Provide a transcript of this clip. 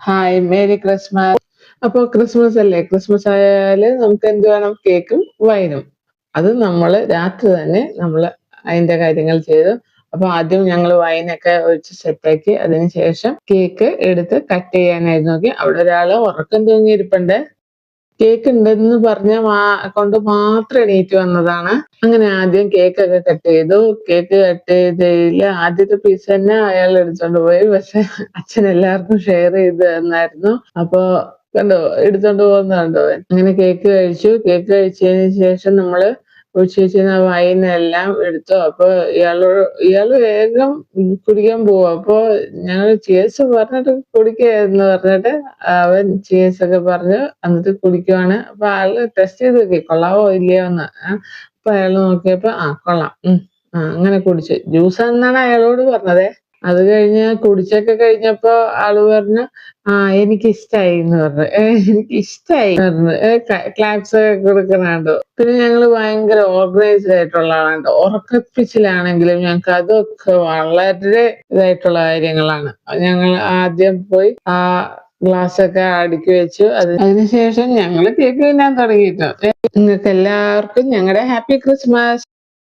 Hi merry Christmas. അപ്പോൾ Christmas അല്ലേ, Christmas ആയാല് നമുക്ക് എന്ത് വേണം? കേക്കും വൈനും. അത് നമ്മൾ രാത്രി തന്നെ നമ്മൾ അതിന്റെ കാര്യങ്ങൾ ചെയ്തു. അപ്പൊ ആദ്യം ഞങ്ങൾ വൈനൊക്കെ ഒഴിച്ച് സെറ്റാക്കി, അതിനുശേഷം കേക്ക് എടുത്ത് കട്ട് ചെയ്യാനായിരുന്നു നോക്കി. അവിടെ ഒരാള് ഉറക്കം തൂങ്ങിയിരിപ്പുണ്ട്. കേക്ക് ഉണ്ടെന്ന് പറഞ്ഞ കൊണ്ട് മാത്രം എണീറ്റ് വന്നതാണ്. അങ്ങനെ ആദ്യം കേക്കൊക്കെ കട്ട് ചെയ്തു. കേക്ക് കട്ട് ചെയ്തതില് ആദ്യത്തെ പീസ് തന്നെ അയാൾ എടുത്തോണ്ട് പോയി. പക്ഷെ അച്ഛൻ എല്ലാവർക്കും ഷെയർ ചെയ്ത് തന്നായിരുന്നു. അപ്പൊ കണ്ടോ, എടുത്തോണ്ട് പോകുന്ന കണ്ടോ. അങ്ങനെ കേക്ക് കഴിച്ചു. കേക്ക് കഴിച്ചതിന് ശേഷം നമ്മള് ഒഴിച്ച് വെച്ചിരുന്ന വൈനെല്ലാം എടുത്തു. അപ്പൊ ഇയാള് വേഗം കുടിക്കാൻ പോവാ. അപ്പൊ ഞങ്ങൾ ചിയേഴ്സ് പറഞ്ഞിട്ട് കുടിക്കുക എന്ന് പറഞ്ഞിട്ട് അവൻ ചിയേഴ്സ് ഒക്കെ പറഞ്ഞ് എന്നിട്ട് കുടിക്കുവാണ്. അപ്പൊ ആള് ടെസ്റ്റ് ചെയ്ത് നോക്കി കൊള്ളാവോ ഇല്ലയോ എന്ന്. അപ്പൊ അയാൾ നോക്കിയപ്പോ കൊള്ളാം. അങ്ങനെ കുടിച്ചു. ജ്യൂസ് എന്നാണ് അയാളോട് പറഞ്ഞത്. അത് കഴിഞ്ഞ് കുടിച്ചൊക്കെ കഴിഞ്ഞപ്പോ ആള് പറഞ്ഞു എനിക്ക് ഇഷ്ടായി എന്ന് പറഞ്ഞു. എനിക്ക് ഇഷ്ടായി പറഞ്ഞു. ക്ലാപ്സ് ഒക്കെ കൊടുക്കണുണ്ടോ. പിന്നെ ഞങ്ങൾ ഭയങ്കര ഓർഗനൈസ്ഡ് ആയിട്ടുള്ള ആളാണ്. ഉറക്കപ്പിച്ചിലാണെങ്കിലും ഞങ്ങൾക്ക് അതൊക്കെ വളരെ ഇതായിട്ടുള്ള കാര്യങ്ങളാണ്. ഞങ്ങൾ ആദ്യം പോയി ഗ്ലാസ് ഒക്കെ അടുക്കി വെച്ചു. അതിനുശേഷം ഞങ്ങൾ കേക്ക് തിന്നാൻ തുടങ്ങിയിട്ടു. നിങ്ങൾക്ക് എല്ലാവർക്കും ഞങ്ങളുടെ ഹാപ്പി ക്രിസ്മസ്.